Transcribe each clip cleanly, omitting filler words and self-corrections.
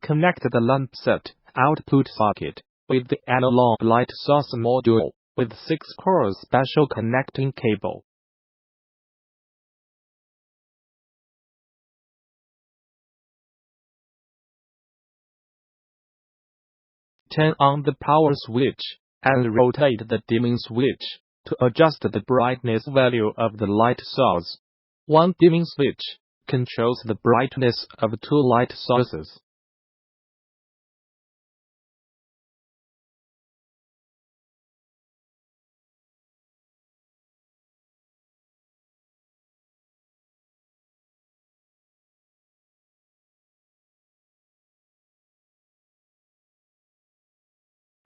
Connect the lamp set output socket with the analog light source module with 6-core special connecting cable. Turn on the power switch and rotate the dimming switch to adjust the brightness value of the light source. One dimming switch controls the brightness of 2 light sources.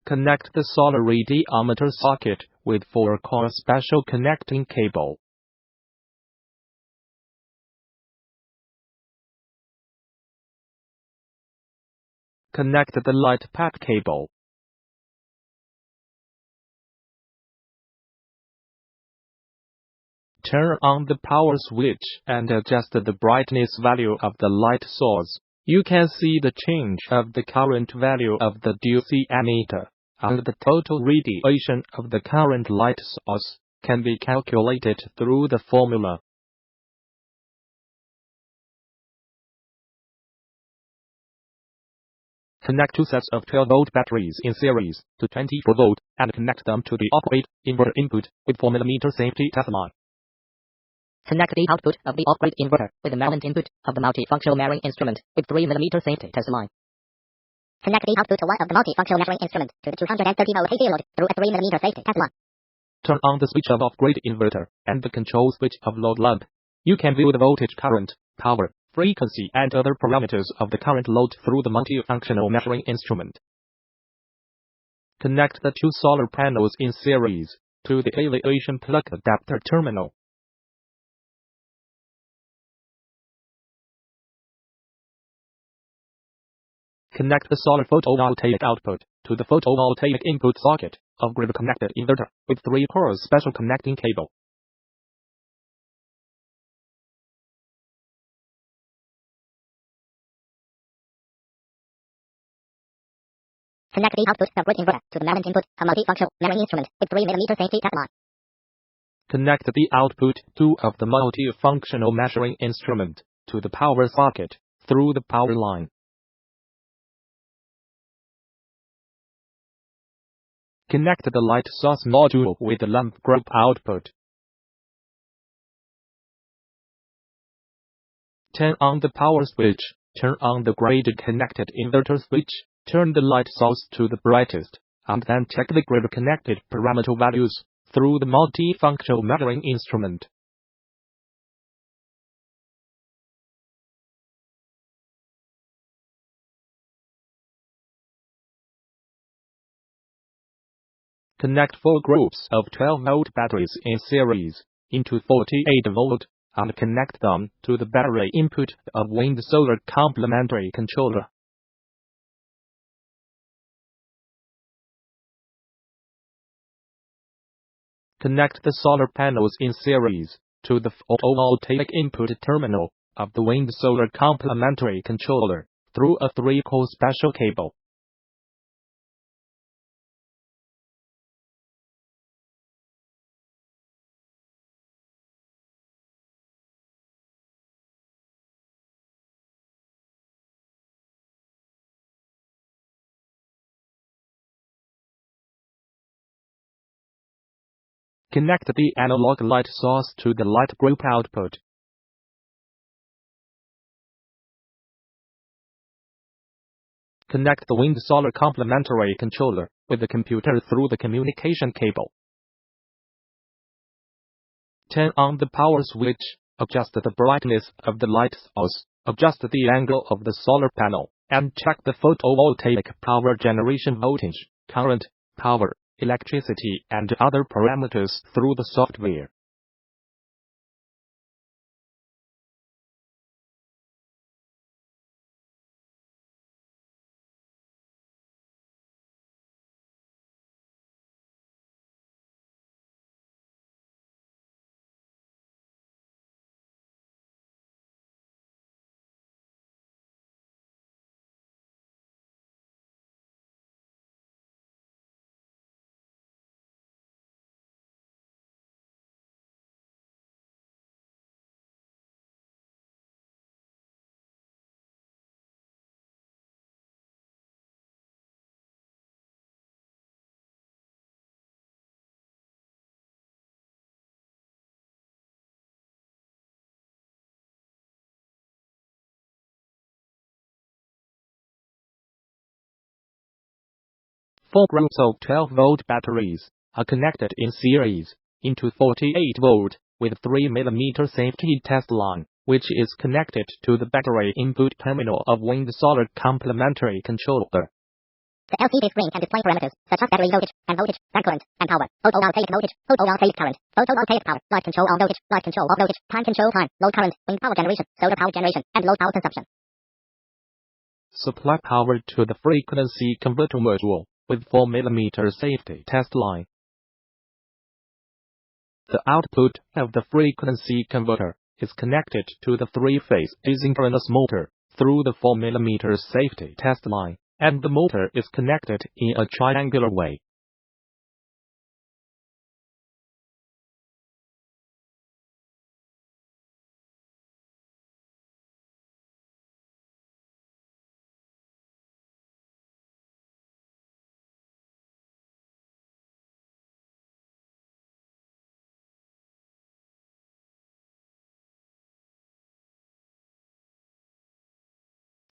Connect the solar radiometer socket with 4-core special connecting cable. Connect the light pack cable. Turn on the power switch and adjust the brightness value of the light source. You can see the change of the current value of the DC emitter, and the total radiation of the current light source can be calculated through the formula. Connect 2 sets of 12-volt batteries in series to 24-volt and connect them to the off-grid inverter input with 4mm safety test line. Connect the output of the off-grid inverter with the mount input of the multifunctional measuring instrument with 3mm safety test line. Connect the output to one of the multifunctional measuring instrument to the 230-volt AC load through a 3mm safety test line. Turn on the switch of off-grid inverter and the control switch of load lamp. You can view the voltage, current, power, frequency and other parameters of the current load through the multifunctional measuring instrument. Connect the 2 solar panels in series to the elevation plug adapter terminal. Connect the solar photovoltaic output to the photovoltaic input socket of grid-connected inverter with 3-core special connecting cable. Connect the output of grid inverter to the mount input of multifunctional measuring instrument with 3mm safety test line. Connect the output 2 of the multifunctional measuring instrument to the power socket through the power line. Connect the light source module with the lamp group output. Turn on the power switch, turn on the grid-connected inverter switch, turn the light source to the brightest, and then check the grid-connected parameter values through the multifunctional measuring instrument. Connect 4 groups of 12-volt batteries in series into 48-volt and connect them to the battery input of wind solar complementary controller. Connect the solar panels in series to the photovoltaic input terminal of the wind solar complementary controller through a 3-core special cable. Connect the analog light source to the light group output. Connect the wind solar complementary controller with the computer through the communication cable. Turn on the power switch, adjust the brightness of the light source, adjust the angle of the solar panel, and check the photovoltaic power generation voltage, current, power, electricity and other parameters through the software. 4 groups of 12-volt batteries are connected in series into 48-volt with 3 mm safety test line, which is connected to the battery input terminal of wind-solar complementary controller. The LCD screen can display parameters such as battery voltage, back current, and power, photovoltaic voltage, photovoltaic current, photovoltaic power, light control on voltage, light control off voltage, time control time, load current, wind power generation, solar power generation, and load power consumption. Supply power to the frequency converter module with 4 mm safety test line. The output of the frequency converter is connected to the 3-phase asynchronous motor through the 4 mm safety test line, and the motor is connected in a triangular way.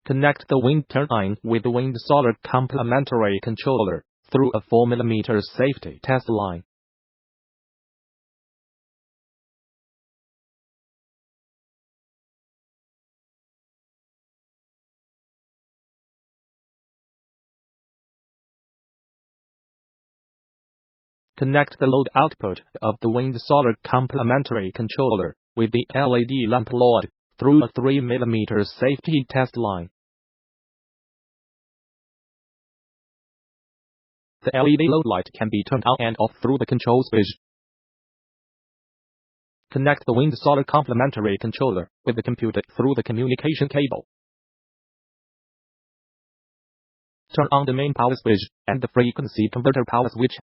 Connect the wind turbine with the wind-solar complementary controller through a 4 mm safety test line. Connect the load output of the wind-solar complementary controller with the LED lamp load through a 3 mm safety test line. The LED load light can be turned on and off through the control switch. Connect the wind-solar complementary controller with the computer through the communication cable. Turn on the main power switch and the frequency converter power switch.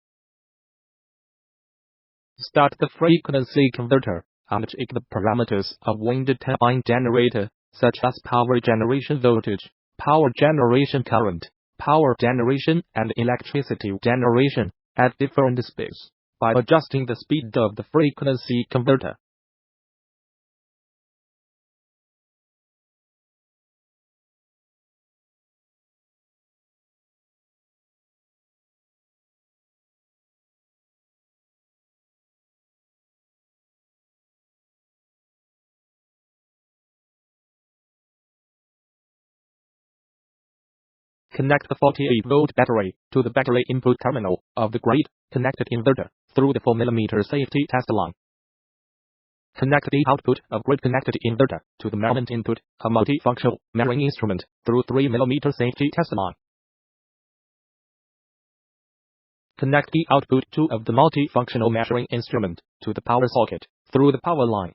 Start the frequency converter and check the parameters of wind turbine generator, such as power generation voltage, power generation current, power generation and electricity generation at different speeds by adjusting the speed of the frequency converter. Connect the 48-volt battery to the battery input terminal of the grid-connected inverter through the 4 mm safety test line. Connect the output of grid-connected inverter to the mount input of multifunctional measuring instrument through 3 mm safety test line. Connect the output 2 of the multifunctional measuring instrument to the power socket through the power line.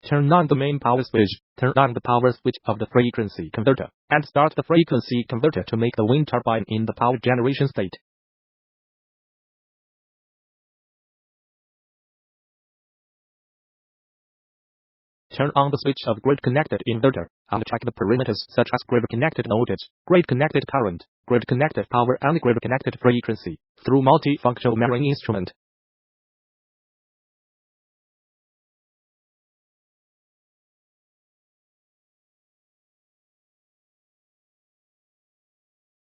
Turn on the main power switch, turn on the power switch of the frequency converter, and start the frequency converter to make the wind turbine in the power generation state. Turn on the switch of grid-connected inverter and check the parameters such as grid-connected voltage, grid-connected current, grid-connected power and grid-connected frequency through multifunctional measuring instrument.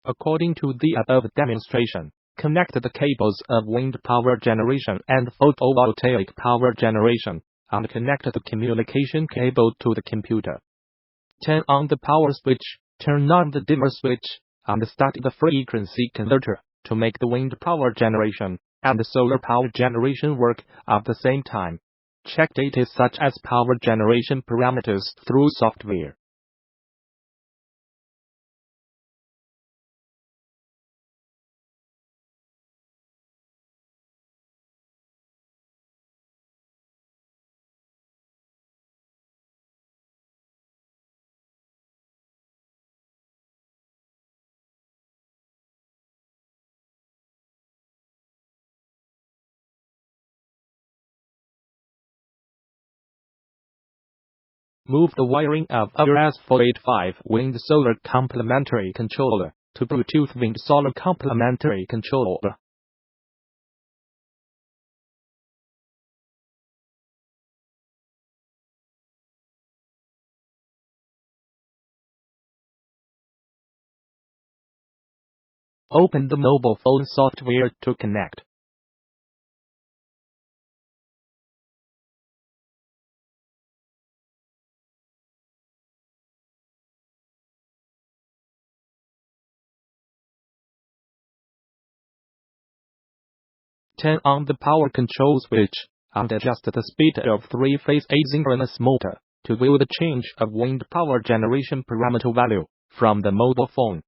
According to the above demonstration, connect the cables of wind power generation and photovoltaic power generation, and connect the communication cable to the computer. Turn on the power switch, turn on the dimmer switch, and start the frequency converter to make the wind power generation and the solar power generation work at the same time. Check data such as power generation parameters through software. Move the wiring of our DLWD-GF21 Wind Solar Complementary Controller to Bluetooth Wind Solar Complementary Controller. Open the mobile phone software to connect. Turn on the power control switch and adjust the speed of three-phase asynchronous motor to view the change of wind power generation parameter value from the mobile phone.